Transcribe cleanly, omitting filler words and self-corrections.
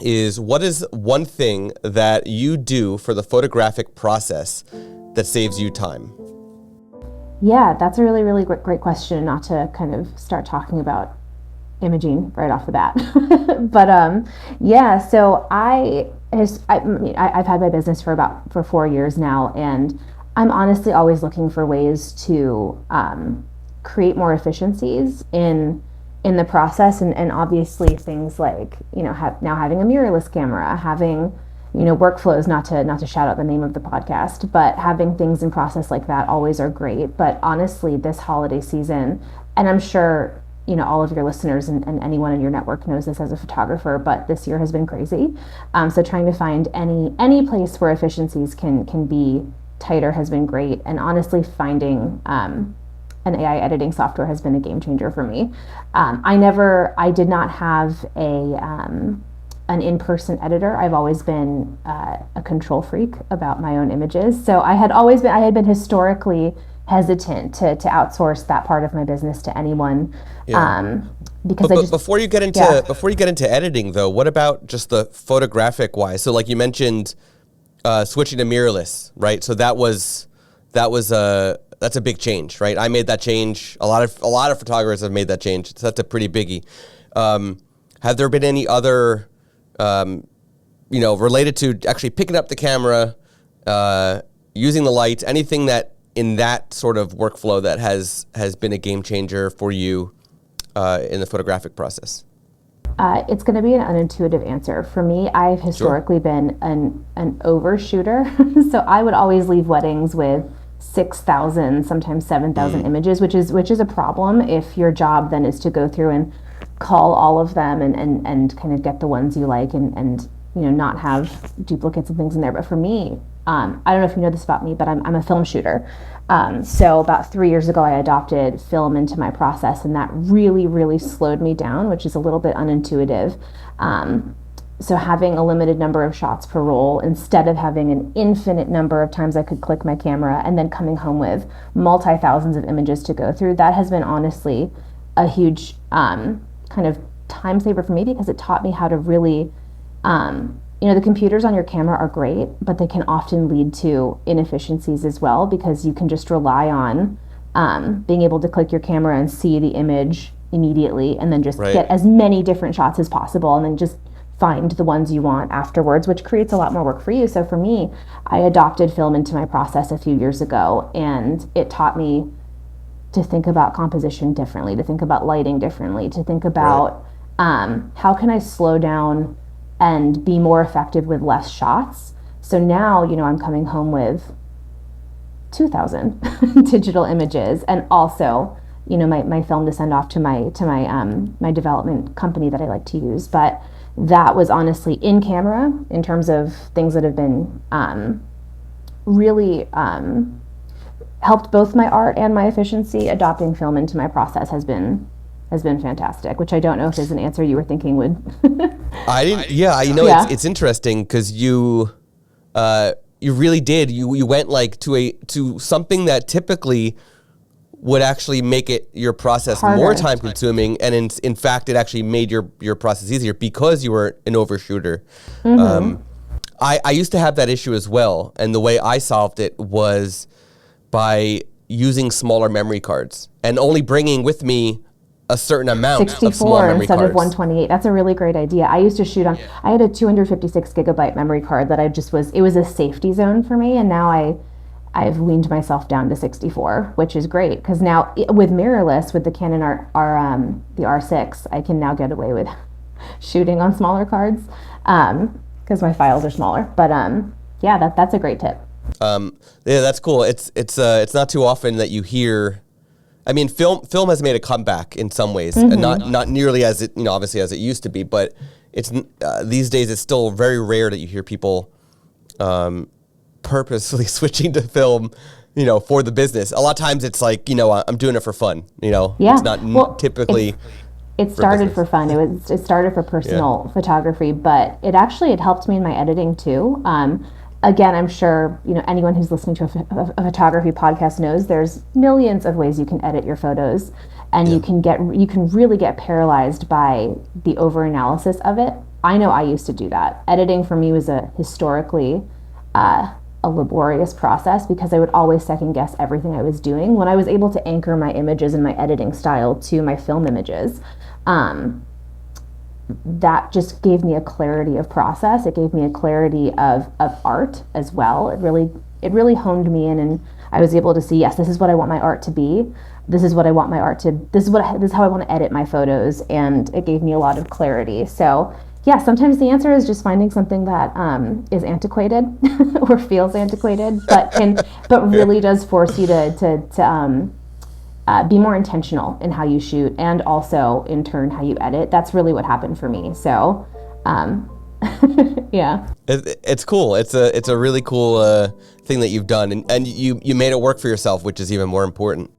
is what is one thing that you do for the photographic process that saves you time? Yeah, that's a really, really great question, not to kind of start talking about imaging right off the bat. But yeah, so I've had my business for 4 years now, and I'm honestly always looking for ways to create more efficiencies in the process, and obviously things like, now having a mirrorless camera, having, workflows, not to shout out the name of the podcast, but having things in process like that always are great. But honestly, this holiday season, and I'm sure, all of your listeners and anyone in your network knows this as a photographer, but this year has been crazy. So trying to find any place where efficiencies can be tighter has been great. And honestly, finding an AI editing software has been a game changer for me. I did not have an in-person editor. I've always been a control freak about my own images. So I had been historically hesitant to outsource that part of my business to anyone. Yeah. Because before you get into editing though, what about just the photographic wise? So like you mentioned, switching to mirrorless, right? So that's a big change, right? I made that change. A lot of photographers have made that change. So that's a pretty biggie. Have there been any other, related to actually picking up the camera, using the lights, anything that in that sort of workflow that has been a game changer for you in the photographic process? It's going to be an unintuitive answer. For me, I've historically been an overshooter. So I would always leave weddings with 6,000, sometimes 7,000 images, which is a problem if your job then is to go through and call all of them and kind of get the ones you like and not have duplicates and things in there. But for me, I don't know if you know this about me, but I'm a film shooter. So about 3 years ago, I adopted film into my process, and that really, really slowed me down, which is a little bit unintuitive. So having a limited number of shots per roll instead of having an infinite number of times I could click my camera and then coming home with multi-thousands of images to go through, that has been honestly a huge kind of time saver for me, because it taught me how to really, the computers on your camera are great, but they can often lead to inefficiencies as well, because you can just rely on being able to click your camera and see the image immediately and then just get as many different shots as possible and then just find the ones you want afterwards, which creates a lot more work for you. So for me, I adopted film into my process a few years ago, and it taught me to think about composition differently, to think about lighting differently, to think about how can I slow down and be more effective with less shots. So now, I'm coming home with 2,000 digital images, and also, my film to send off to my development company that I like to use. But that was honestly in camera in terms of things that have been really helped both my art and my efficiency. Adopting film into my process has been fantastic, which I don't know if is an answer you were thinking would. I didn't. Yeah, it's interesting because you really did. You went like to something that typically would actually make your process harder, more time consuming, and in fact it actually made your process easier because you were an overshooter. I used to have that issue as well, and the way I solved it was by using smaller memory cards and only bringing with me a certain amount of small memory instead cards. Of 128. That's a really great idea. I used to shoot on, I had a 256 gigabyte memory card that it was a safety zone for me, and now I've weaned myself down to 64, which is great, because now with mirrorless, with the Canon the R6, I can now get away with shooting on smaller cards because my files are smaller. But yeah, that's a great tip. Yeah, that's cool. It's not too often that you hear. I mean, film has made a comeback in some ways, and not nearly as it obviously as it used to be. But it's these days it's still very rare that you hear people purposely switching to film, for the business. A lot of times it's like, I'm doing it for fun. Yeah. It's not typically. It started for fun. It started for personal photography, but it helped me in my editing too. Again, I'm sure anyone who's listening to a photography podcast knows there's millions of ways you can edit your photos, and you can really get paralyzed by the over analysis of it. I know I used to do that. Editing for me was historically a laborious process because I would always second guess everything I was doing. When I was able to anchor my images and my editing style to my film images, that just gave me a clarity of process. It gave me a clarity of art as well. It really honed me in, and I was able to see, yes, this is what I want my art to be. This is what I want my art to, this is how I want to edit my photos. And it gave me a lot of clarity. So yeah, sometimes the answer is just finding something that is antiquated or feels antiquated, but really does force you to be more intentional in how you shoot, and also in turn how you edit. That's really what happened for me. So yeah, it's cool. It's a really cool thing that you've done, and you made it work for yourself, which is even more important.